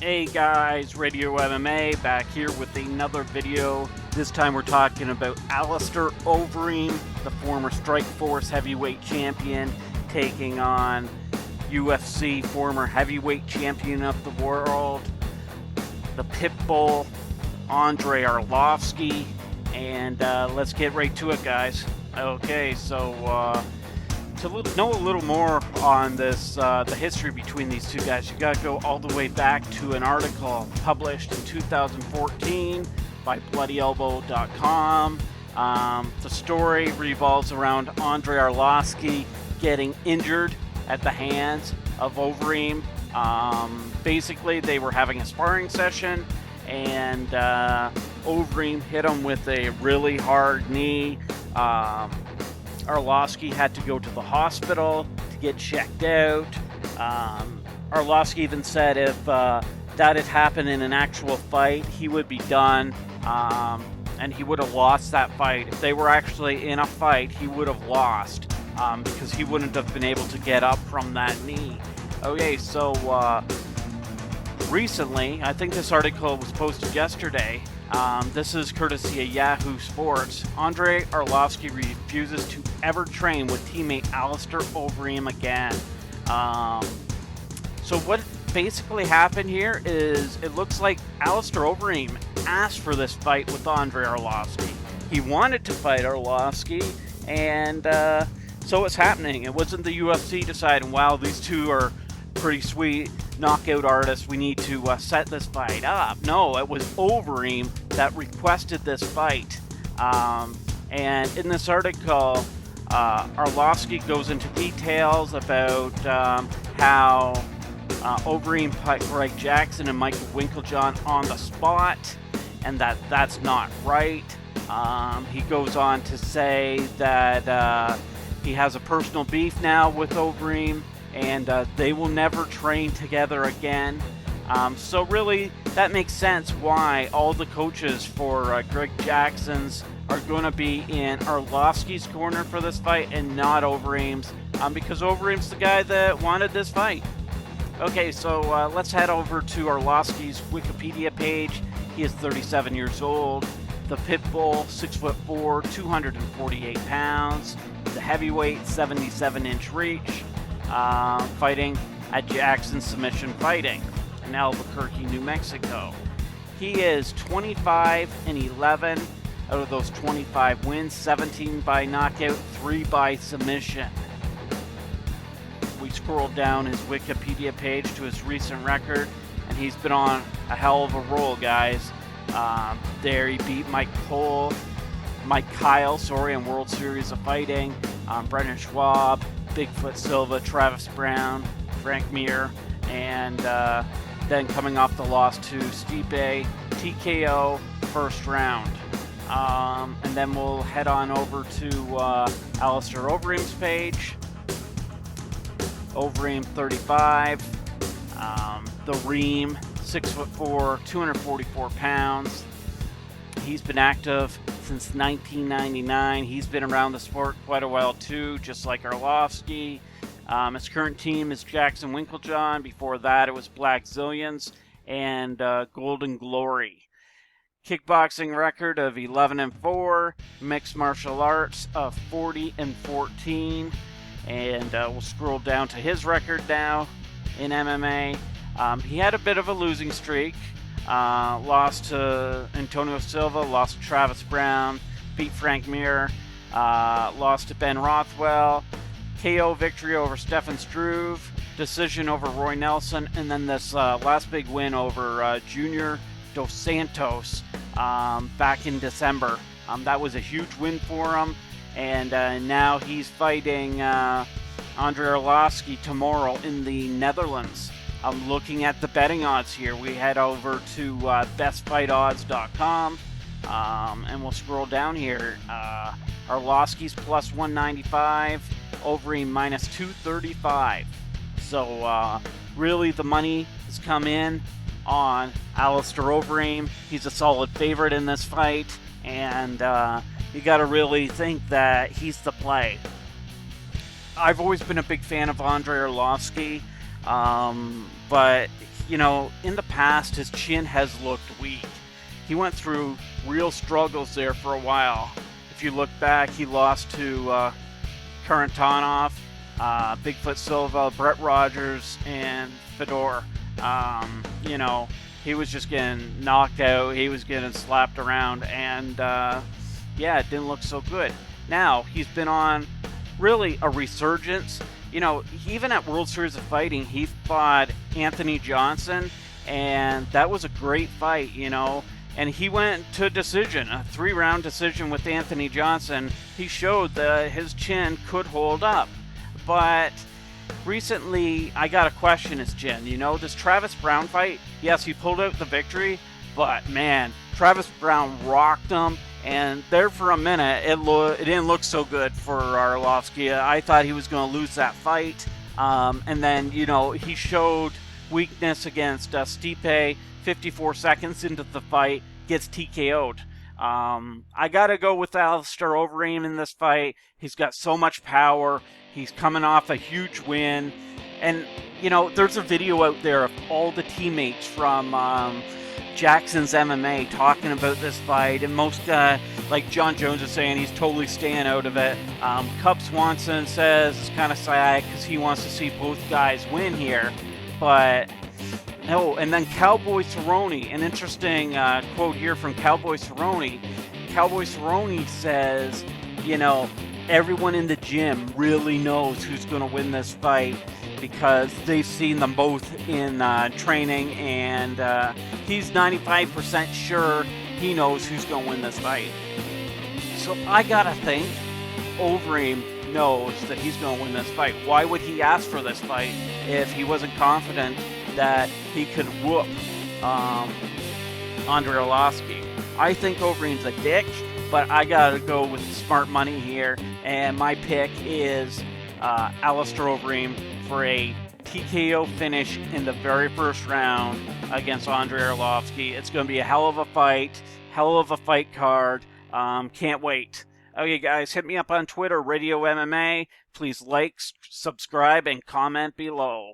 Hey guys, Radio MMA back here with another video. This time we're talking about Alistair Overeem, the former Strikeforce heavyweight champion, taking on UFC former heavyweight champion of the world, the Pitbull, Andrei Arlovski. And let's get right to it, guys. Okay, so to know a little more on this, the history between these two guys, you got to go all the way back to an article published in 2014 by BloodyElbow.com. The story revolves around Andrei Arlovski getting injured at the hands of Overeem. Basically, they were having a sparring session, and Overeem hit him with a really hard knee. Arlovski had to go to the hospital to get checked out. Arlovski even said if that had happened in an actual fight, he would be done, and he would have lost that fight. If they were actually in a fight, he would have lost because he wouldn't have been able to get up from that knee. Okay, so recently, I think this article was posted yesterday. This is courtesy of Yahoo Sports. Andrei Arlovski refuses to ever train with teammate Alistair Overeem again. So what basically happened here is it looks like Alistair Overeem asked for this fight with Andrei Arlovski. He wanted to fight Arlovski, and so it's happening. It wasn't the UFC deciding, wow, these two are pretty sweet knockout artists, we need to set this fight up. No, it was Overeem that requested this fight. And in this article, Arlovski goes into details about how Overeem put Greg Jackson and Michael Winkeljohn on the spot, and that's not right. He goes on to say that he has a personal beef now with Overeem, and they will never train together again. So really, that makes sense why all the coaches for Greg Jackson's are going to be in Arlovski's corner for this fight and not Overeem's, because Overeem's the guy that wanted this fight. Okay, so let's head over to Arlovski's Wikipedia page. He is 37 years old. The Pitbull, 6'4", 248 pounds. The heavyweight, 77-inch reach. Fighting at Jackson Submission Fighting in Albuquerque, New Mexico. He is 25-11. Out of those 25 wins, 17 by knockout, 3 by submission. We scroll down his Wikipedia page to his recent record, and he's been on a hell of a roll, guys. There he beat Mike Kyle, in World Series of Fighting, Brendan Schwab, Bigfoot Silva, Travis Brown, Frank Mir, and then coming off the loss to Stipe, TKO, first round. And then we'll head on over to Alistair Overeem's page. Overeem, 35. The Reem, 6'4", 244 pounds. He's been active since 1999. He's been around the sport quite a while too, just like Arlovski. His current team is Jackson Winkeljohn. Before that, it was Black Zillions and Golden Glory. Kickboxing record of 11-4. Mixed martial arts of 40-14. And we'll scroll down to his record now in MMA. He had a bit of a losing streak. Lost to Antonio Silva, lost to Travis Brown, beat Frank Mir, lost to Ben Rothwell, KO victory over Stefan Struve, decision over Roy Nelson, and then this last big win over Junior Dos Santos back in December. That was a huge win for him, and now he's fighting Andrei Arlovski tomorrow in the Netherlands. I'm looking at the betting odds here. We head over to bestfightodds.com, and we'll scroll down here. Arlovski's plus 195, Overeem minus 235. So really the money has come in on Alistair Overeem. He's a solid favorite in this fight, and you got to really think that he's the play. I've always been a big fan of Andrei Arlovski, but in the past, his chin has looked weak. He went through real struggles there for a while. If you look back, he lost to Karantanov, Bigfoot Silva, Brett Rogers, and Fedor. He was just getting knocked out. He was getting slapped around, and it didn't look so good. Now, he's been on really a resurgence. Even at World Series of Fighting, he fought Anthony Johnson, and that was a great fight, And he went to a 3-round decision with Anthony Johnson. He showed that his chin could hold up. But recently, I got to question his chin. This Travis Brown fight, yes, he pulled out the victory, but man, Travis Brown rocked him. And there for a minute, it didn't look so good for Arlovski. I thought he was going to lose that fight. And then, he showed weakness against Stipe. 54 seconds into the fight, gets TKO'd. I got to go with Alistair Overeem in this fight. He's got so much power. He's coming off a huge win. And, there's a video out there of all the teammates from Jackson's MMA talking about this fight. And most, like John Jones is saying, he's totally staying out of it. Cub Swanson says it's kind of sad because he wants to see both guys win here. But... Oh, and then Cowboy Cerrone, an interesting quote here from Cowboy Cerrone. Cowboy Cerrone says, everyone in the gym really knows who's going to win this fight because they've seen them both in training, and he's 95% sure he knows who's going to win this fight. So I got to think Overeem knows that he's going to win this fight. Why would he ask for this fight if he wasn't confident that he could whoop Andrei Arlovski? I think Overeem's a dick, but I gotta go with smart money here, and my pick is Alistair Overeem for a TKO finish in the very first round against Andrei Arlovski. It's going to be a hell of a fight card. Can't wait. Okay, guys, hit me up on Twitter, Radio MMA. Please like, subscribe, and comment below.